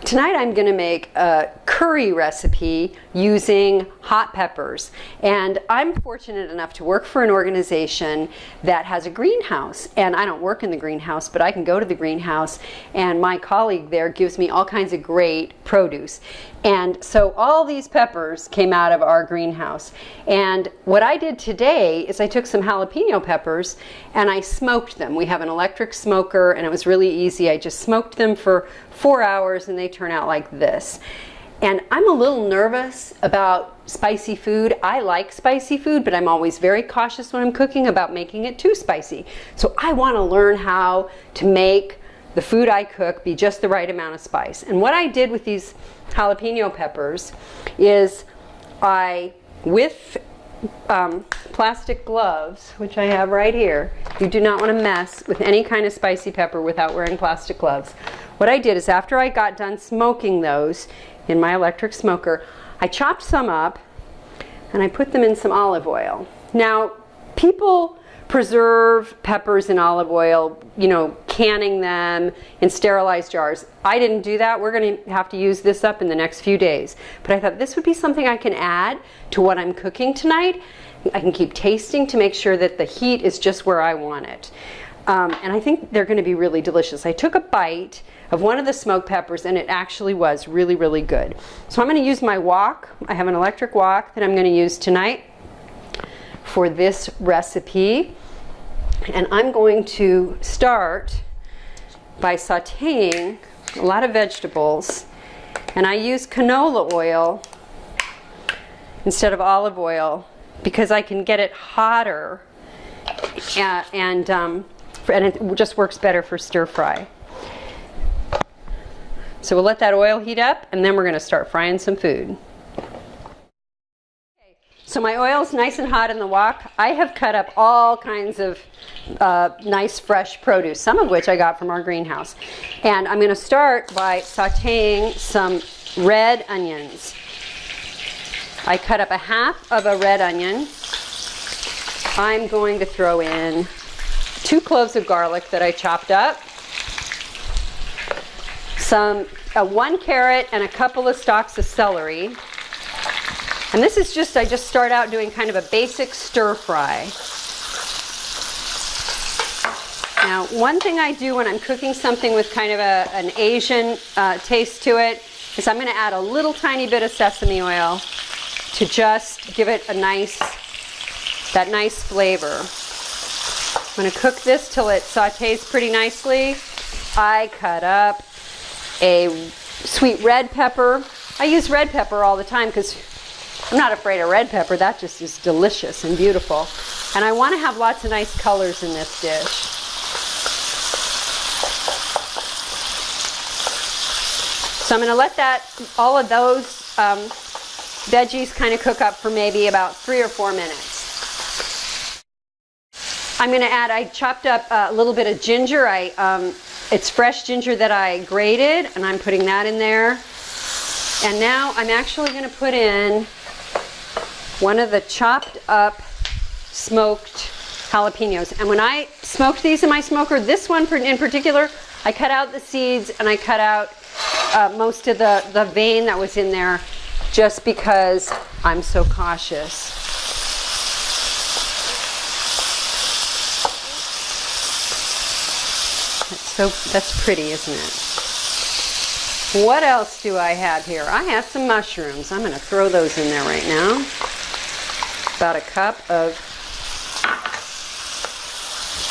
Tonight I'm going to make a curry recipe using hot peppers, and I'm fortunate enough to work for an organization that has a greenhouse, and I don't work in the greenhouse, but I can go to the greenhouse and my colleague there gives me all kinds of great produce. And so all these peppers came out of our greenhouse, and what I did today is I took some jalapeno peppers and I smoked them. We have an electric smoker and it was really easy. I just smoked them for 4 hours and they turn out like this. And I'm a little nervous about spicy food. I like spicy food, but I'm always very cautious when I'm cooking about making it too spicy. So I want to learn how to make the food I cook be just the right amount of spice. And what I did with these jalapeno peppers is with plastic gloves, which I have right here. You do not want to mess with any kind of spicy pepper without wearing plastic gloves. What I did is after I got done smoking those in my electric smoker, I chopped some up and I put them in some olive oil. Now, people preserve peppers in olive oil, canning them in sterilized jars. I didn't do that. We're going to have to use this up in the next few days. But I thought this would be something I can add to what I'm cooking tonight. I can keep tasting to make sure that the heat is just where I want it. And I think they're going to be really delicious. I took a bite of one of the smoked peppers and it actually was really, really good. So I'm going to use my wok. I have an electric wok that I'm going to use tonight for this recipe. And I'm going to start by sauteing a lot of vegetables. And I use canola oil instead of olive oil because I can get it hotter and it just works better for stir fry. So we'll let that oil heat up and then we're going to start frying some food. So my oil's nice and hot in the wok. I have cut up all kinds of nice fresh produce, some of which I got from our greenhouse. And I'm going to start by sauteing some red onions. I cut up a half of a red onion. I'm going to throw in 2 cloves of garlic that I chopped up, 1 carrot and a couple of stalks of celery. And this is I just start out doing kind of a basic stir fry. Now, one thing I do when I'm cooking something with kind of an Asian taste to it is I'm going to add a little tiny bit of sesame oil to just give it that nice flavor. I'm going to cook this till it sautés pretty nicely. I cut up a sweet red pepper. I use red pepper all the time because I'm not afraid of red pepper. That just is delicious and beautiful. And I want to have lots of nice colors in this dish. So I'm going to let all of those veggies kind of cook up for maybe about 3 or 4 minutes. I'm going to I chopped up a little bit of ginger. It's fresh ginger that I grated, and I'm putting that in there. And now I'm actually going to put in one of the chopped up smoked jalapenos. And when I smoked these in my smoker, this one in particular, I cut out the seeds and I cut out most of the vein that was in there just because I'm so cautious. That's pretty, isn't it? What else do I have here? I have some mushrooms. I'm going to throw those in there right now. About a cup of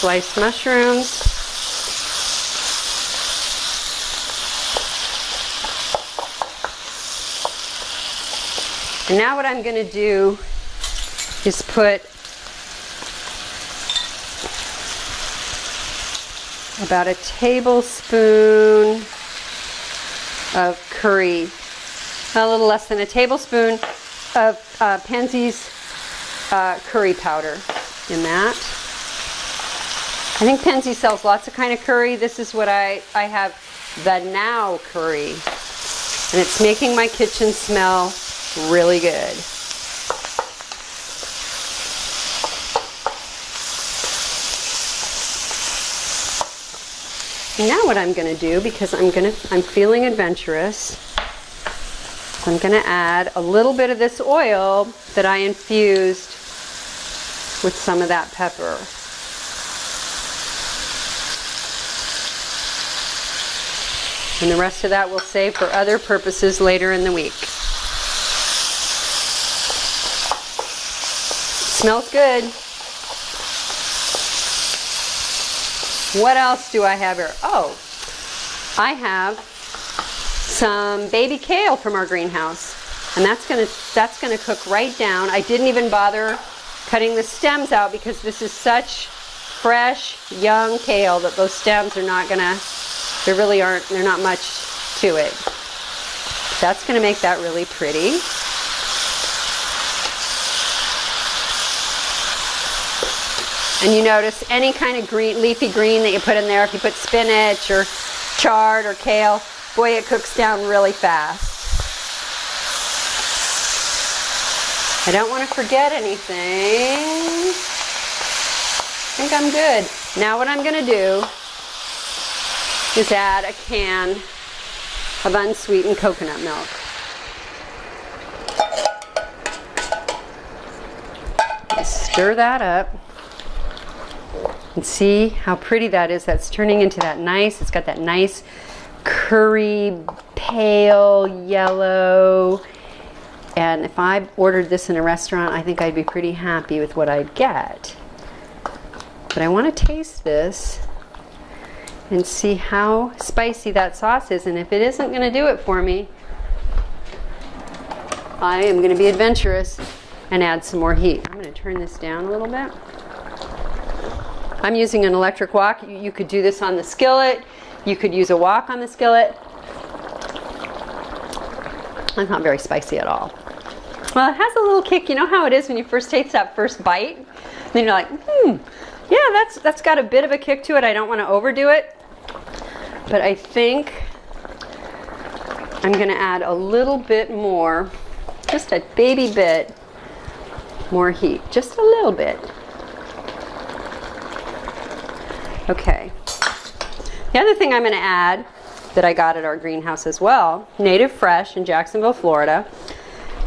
sliced mushrooms. And now what I'm going to do is put about a tablespoon of curry, a little less than a tablespoon of Penzeys curry powder in that. I think Penzeys sells lots of kind of curry. This is what I have, the Now curry. And it's making my kitchen smell really good. Now what I'm going to do, because I'm feeling adventurous, I'm going to add a little bit of this oil that I infused with some of that pepper. And the rest of that we'll save for other purposes later in the week. Smells good. What else do I have here? Oh, I have some baby kale from our greenhouse, and that's gonna cook right down. I didn't even bother cutting the stems out because this is such fresh, young kale that those stems are not gonna, they're not much to it. That's gonna make that really pretty. And you notice any kind of green, leafy green that you put in there, if you put spinach or chard or kale, boy, it cooks down really fast. I don't want to forget anything. I think I'm good. Now what I'm going to do is add a can of unsweetened coconut milk. Stir that up. And see how pretty that is. That's turning into that nice, it's got that nice curry, pale yellow. And if I ordered this in a restaurant, I think I'd be pretty happy with what I'd get. But I want to taste this and see how spicy that sauce is. And if it isn't going to do it for me, I am going to be adventurous and add some more heat. I'm going to turn this down a little bit. I'm using an electric wok. You could do this on the skillet. You could use a wok on the skillet. It's not very spicy at all. Well, it has a little kick. You know how it is when you first taste that first bite? And then you're like, yeah, that's got a bit of a kick to it. I don't want to overdo it. But I think I'm going to add a little bit more, just a baby bit more heat. Just a little bit. Okay. The other thing I'm going to add that I got at our greenhouse as well, native fresh in Jacksonville, Florida.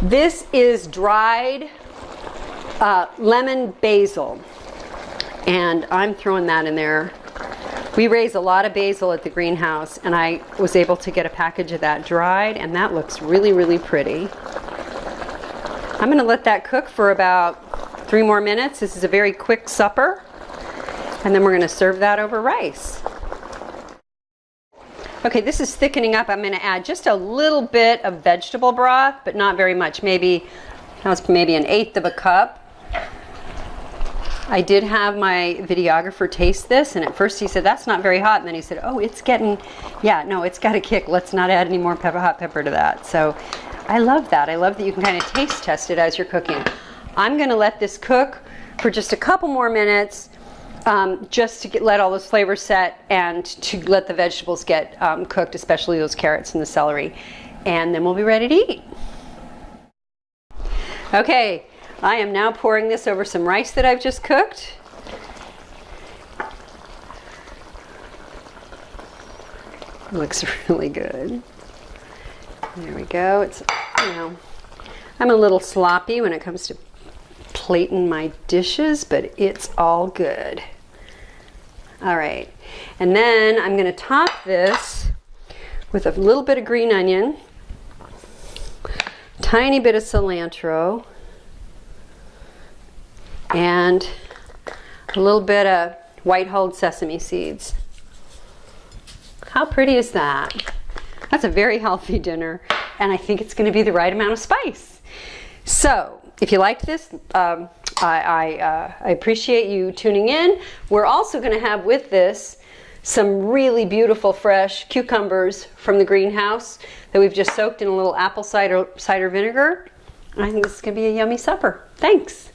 This is dried lemon basil, and I'm throwing that in there. We raise a lot of basil at the greenhouse, and I was able to get a package of that dried, and that looks really, really pretty. I'm going to let that cook for about 3 more minutes. This is a very quick supper. And then we're going to serve that over rice. Okay, this is thickening up. I'm going to add just a little bit of vegetable broth, but not very much. Maybe an 1/8 of a cup. I did have my videographer taste this, and at first he said, that's not very hot. And then he said, oh, it's getting, yeah, no, it's got a kick. Let's not add any more hot pepper to that. So I love that. I love that you can kind of taste test it as you're cooking. I'm going to let this cook for just a couple more minutes. Just to let all those flavors set and to let the vegetables get cooked, especially those carrots and the celery. And then we'll be ready to eat. Okay, I am now pouring this over some rice that I've just cooked. Looks really good. There we go. It's, I'm a little sloppy when it comes to plating my dishes, but it's all good. All right, and then I'm going to top this with a little bit of green onion, tiny bit of cilantro, and a little bit of white-hulled sesame seeds. How pretty is that? That's a very healthy dinner, and I think it's going to be the right amount of spice. So, if you liked this, I appreciate you tuning in. We're also going to have with this some really beautiful fresh cucumbers from the greenhouse that we've just soaked in a little apple cider vinegar. I think this is going to be a yummy supper. Thanks.